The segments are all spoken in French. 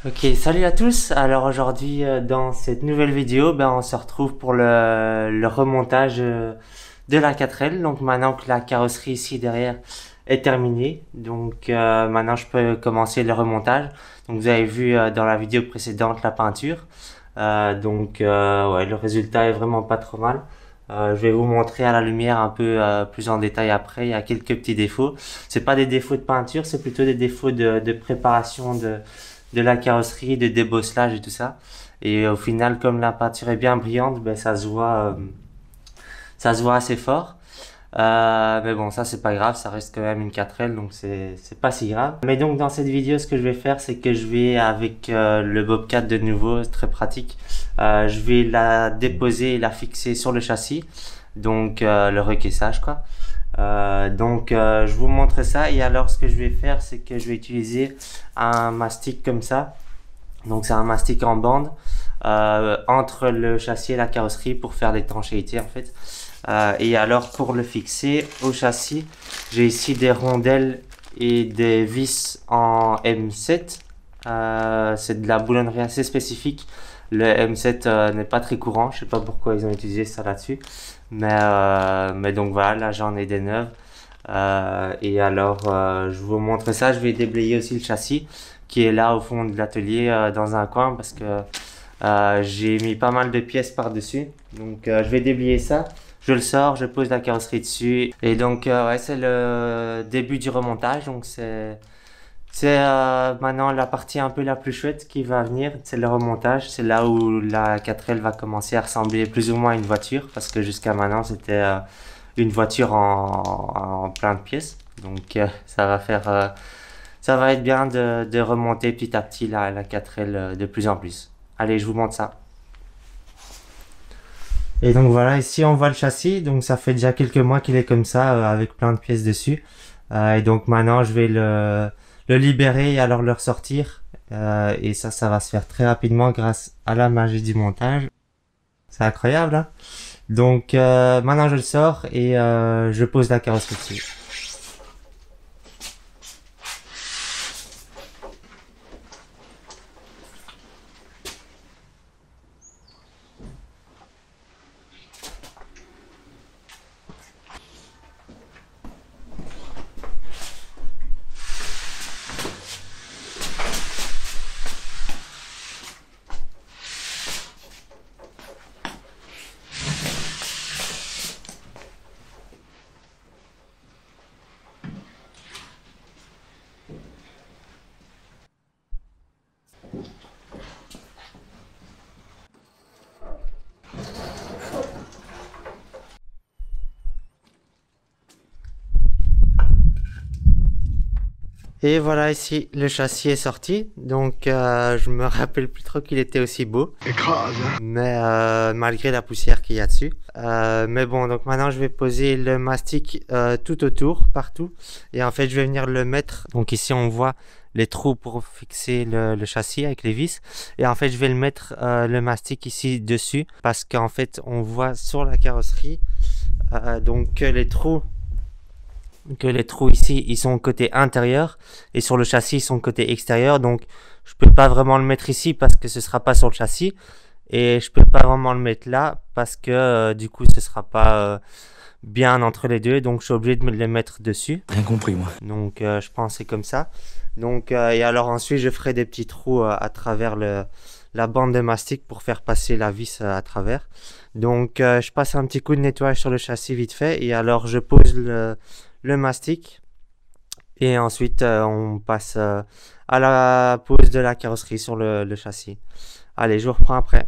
Ok, salut à tous. Alors aujourd'hui, dans cette nouvelle vidéo, on se retrouve pour le remontage de la 4L. Donc maintenant que la carrosserie ici derrière est terminée, donc maintenant je peux commencer le remontage. Donc vous avez vu dans la vidéo précédente la peinture. Ouais, le résultat est vraiment pas trop mal. Je vais vous montrer à la lumière un peu plus en détail après. Il y a quelques petits défauts. C'est pas des défauts de peinture, c'est plutôt des défauts de préparation de la carrosserie, de débosselage et tout ça. Et au final, comme la peinture est bien brillante, ça se voit assez fort. Mais bon, ça c'est pas grave, ça reste quand même une 4L, donc c'est pas si grave. Mais donc dans cette vidéo, ce que je vais faire, c'est que je vais avec le Bobcat de nouveau, c'est très pratique. Je vais la déposer et la fixer sur le châssis, donc le recaissage quoi. Je vous montre ça et alors ce que je vais faire, c'est que je vais utiliser un mastic comme ça. Donc c'est un mastic en bande entre le châssis et la carrosserie pour faire l'étanchéité en fait. Et alors pour le fixer au châssis, j'ai ici des rondelles et des vis en M7. C'est de la boulonnerie assez spécifique. Le M7 n'est pas très courant, je sais pas pourquoi ils ont utilisé ça là-dessus. Mais donc voilà, là j'en ai des neuves. Je vous montre ça. Je vais déblayer aussi le châssis qui est là au fond de l'atelier dans un coin parce que j'ai mis pas mal de pièces par-dessus. Donc je vais déblayer ça. Je le sors, je pose la carrosserie dessus. Et donc ouais, c'est le début du remontage. Donc c'est maintenant la partie un peu la plus chouette qui va venir. C'est le remontage. C'est là où la 4L va commencer à ressembler plus ou moins à une voiture parce que jusqu'à maintenant c'était une voiture en plein de pièces. Donc ça va être bien de remonter petit à petit la 4L de plus en plus. Allez, je vous montre ça. Et donc voilà, ici on voit le châssis, donc ça fait déjà quelques mois qu'il est comme ça, avec plein de pièces dessus. Et donc maintenant je vais le libérer et alors le ressortir. Et ça va se faire très rapidement grâce à la magie du montage. C'est incroyable, hein? Donc maintenant je le sors et je pose la carrosserie dessus. Et voilà, ici le châssis est sorti. Donc je me rappelle plus trop qu'il était aussi beau. Écrase. Mais malgré la poussière qu'il y a dessus. Mais bon, donc maintenant je vais poser le mastic tout autour, partout. Et en fait je vais venir le mettre. Donc ici on voit les trous pour fixer le châssis avec les vis. Et en fait je vais le mettre le mastic ici dessus. Parce qu'en fait on voit sur la carrosserie donc que les trous ici ils sont côté intérieur et sur le châssis ils sont côté extérieur. Donc je peux pas vraiment le mettre ici parce que ce sera pas sur le châssis. Et je peux pas vraiment le mettre là parce que du coup ce sera pas bien entre les deux, donc je suis obligé de me les mettre dessus. Rien compris, moi. Donc je pense que c'est comme ça. Donc et alors ensuite je ferai des petits trous à travers la bande de mastic pour faire passer la vis à travers. Donc je passe un petit coup de nettoyage sur le châssis vite fait et alors je pose le mastic et ensuite on passe à la pose de la carrosserie sur le châssis. Allez, je vous reprends après.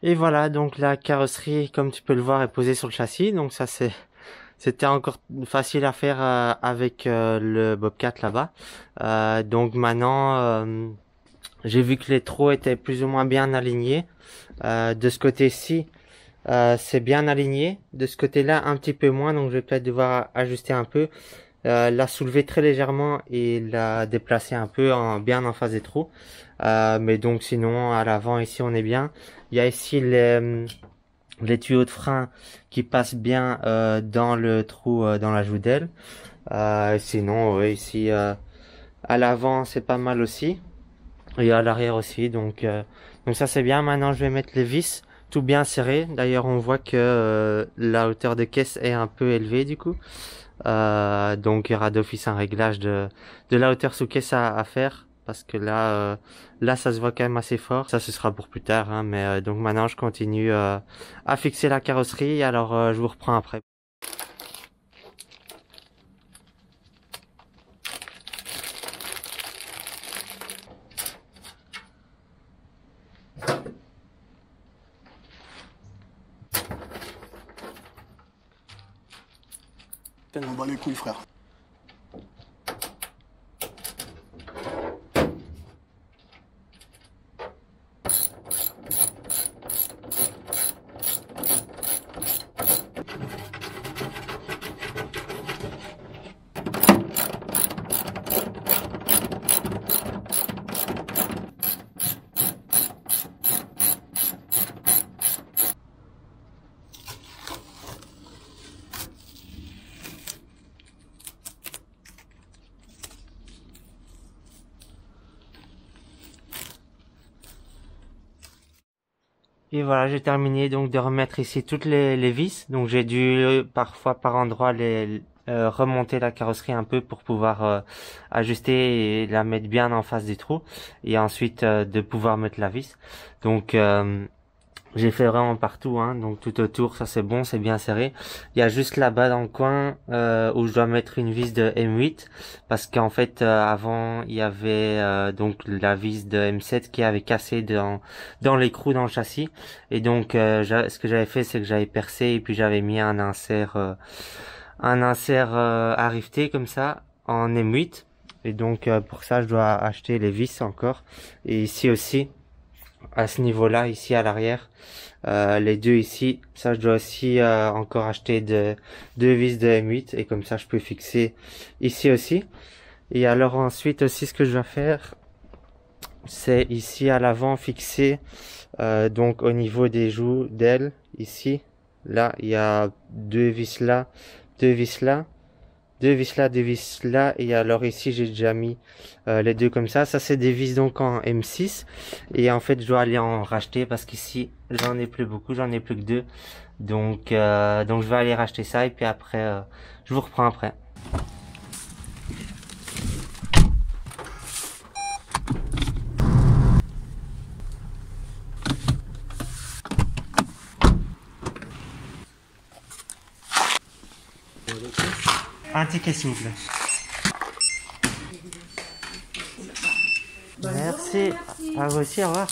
Et voilà, donc la carrosserie, comme tu peux le voir, est posée sur le châssis. Donc ça, c'était encore facile à faire avec le Bobcat là-bas. Donc maintenant, j'ai vu que les trous étaient plus ou moins bien alignés. De ce côté-ci, c'est bien aligné. De ce côté-là, un petit peu moins. Donc je vais peut-être devoir ajuster un peu. La soulever très légèrement et la déplacer un peu bien en face des trous. Mais donc sinon, à l'avant ici, on est bien. Il y a ici les tuyaux de frein qui passent bien dans le trou, dans la joue d'aile. Sinon, ouais, ici, à l'avant, c'est pas mal aussi. Et à l'arrière aussi. Donc ça, c'est bien. Maintenant, je vais mettre les vis tout bien serrées. D'ailleurs, on voit que la hauteur de caisse est un peu élevée du coup. Donc il y aura d'office un réglage de la hauteur sous caisse à faire. Parce que là ça se voit quand même assez fort. Ça ce sera pour plus tard, hein, mais donc maintenant je continue à fixer la carrosserie. Alors je vous reprends après. On bat les couilles, frère. Et voilà, j'ai terminé donc de remettre ici toutes les vis. Donc j'ai dû parfois par endroit les remonter la carrosserie un peu pour pouvoir ajuster et la mettre bien en face des trous. Et ensuite de pouvoir mettre la vis. Donc j'ai fait vraiment partout, hein, donc tout autour, ça c'est bon, c'est bien serré. Il y a juste là-bas dans le coin où je dois mettre une vis de M8 parce qu'en fait avant il y avait donc la vis de M7 qui avait cassé dans l'écrou dans le châssis et donc ce que j'avais fait c'est que j'avais percé et puis j'avais mis un insert à rifter comme ça en M8 et donc pour ça je dois acheter les vis encore et ici aussi à ce niveau-là, ici à l'arrière, les deux ici, ça je dois aussi encore acheter deux vis de M8 et comme ça je peux fixer ici aussi. Et alors ensuite aussi ce que je vais faire, c'est ici à l'avant fixer donc au niveau des joues d'aile, ici, là il y a deux vis là, deux vis là. Deux vis là, deux vis là, et alors ici j'ai déjà mis les deux comme ça. Ça c'est des vis donc en M6 et en fait je dois aller en racheter parce qu'ici j'en ai plus beaucoup, j'en ai plus que deux. Donc je vais aller racheter ça et puis après je vous reprends après. Un ticket s'il vous plaît. Merci. À vous aussi, au revoir.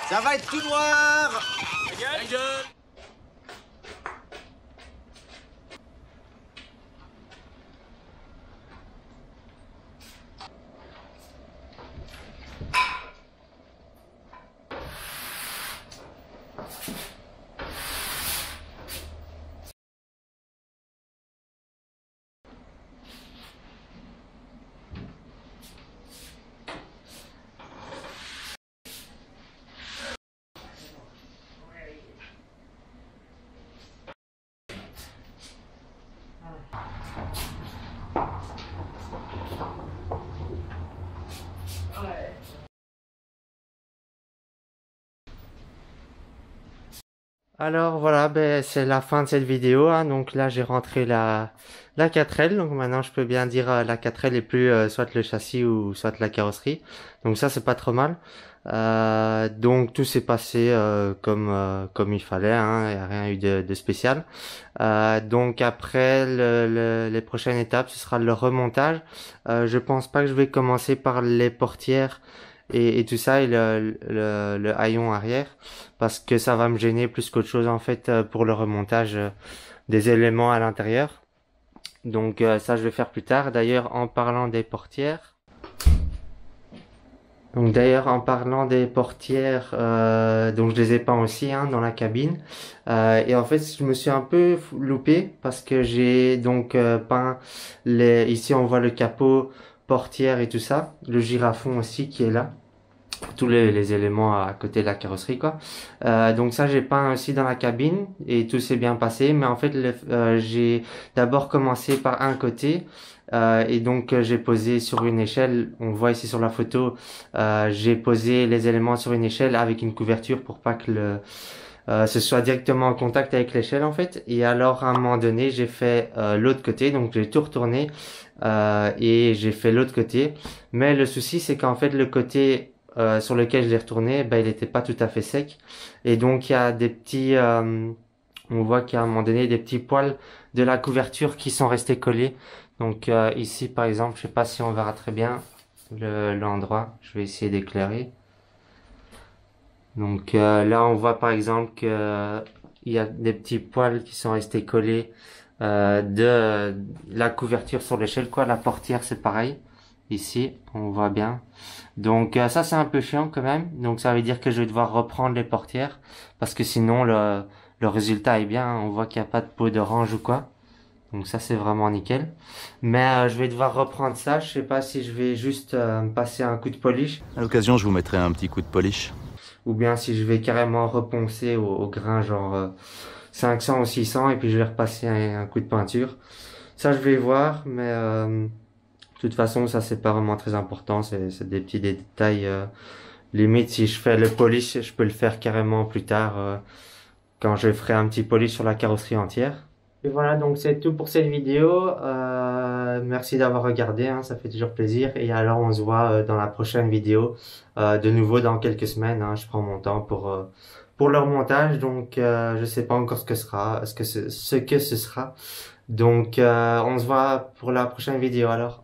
Ça va être tout noir. Ta gueule. Alors voilà, ben, c'est la fin de cette vidéo, hein. Donc là j'ai rentré la 4L, donc maintenant je peux bien dire la 4L et plus soit le châssis ou soit la carrosserie. Donc ça c'est pas trop mal. Donc tout s'est passé comme il fallait, hein. Il n'y a rien eu de spécial. Donc après les prochaines étapes, ce sera le remontage. Je pense pas que je vais commencer par les portières et tout ça et le haillon arrière parce que ça va me gêner plus qu'autre chose en fait pour le remontage des éléments à l'intérieur. Donc ça je vais faire plus tard. D'ailleurs en parlant des portières, donc donc je les ai peints aussi hein, dans la cabine. Et en fait je me suis un peu loupé parce que j'ai donc peint ici on voit le capot, portière et tout ça, le girafon aussi qui est là, tous les éléments à côté de la carrosserie quoi. Donc ça j'ai peint aussi dans la cabine et tout s'est bien passé, mais en fait j'ai d'abord commencé par un côté et donc j'ai posé sur une échelle, on voit ici sur la photo, j'ai posé les éléments sur une échelle avec une couverture pour pas que ce soit directement en contact avec l'échelle en fait. Et alors à un moment donné j'ai fait l'autre côté, donc j'ai tout retourné et j'ai fait l'autre côté, mais le souci c'est qu'en fait le côté sur lequel je l'ai retourné, ben, il était pas tout à fait sec. Et donc, il y a des petits, on voit qu'il y a à un moment donné des petits poils de la couverture qui sont restés collés. Donc, ici, par exemple, je sais pas si on verra très bien l'endroit. Je vais essayer d'éclairer. Donc, là, on voit par exemple que il y a des petits poils qui sont restés collés, de la couverture sur l'échelle, quoi. La portière, c'est pareil. Ici, on voit bien. Donc ça c'est un peu chiant quand même. Donc ça veut dire que je vais devoir reprendre les portières parce que sinon le résultat est bien. On voit qu'il n'y a pas de peau d'orange ou quoi. Donc ça c'est vraiment nickel. Mais je vais devoir reprendre ça. Je sais pas si je vais juste passer un coup de polish À l'occasion, je vous mettrai un petit coup de polish. ou bien si je vais carrément reponcer au grain genre 500 ou 600 et puis je vais repasser un coup de peinture. Ça je vais voir, mais de toute façon, ça c'est pas vraiment très important, c'est des petits détails. Limite, si je fais le polish, je peux le faire carrément plus tard quand je ferai un petit polish sur la carrosserie entière. Et voilà, donc c'est tout pour cette vidéo. Merci d'avoir regardé, hein, ça fait toujours plaisir. Et alors, on se voit dans la prochaine vidéo, de nouveau dans quelques semaines. Hein, je prends mon temps pour leur montage, donc je sais pas encore ce que ce que ce sera. Donc, on se voit pour la prochaine vidéo alors.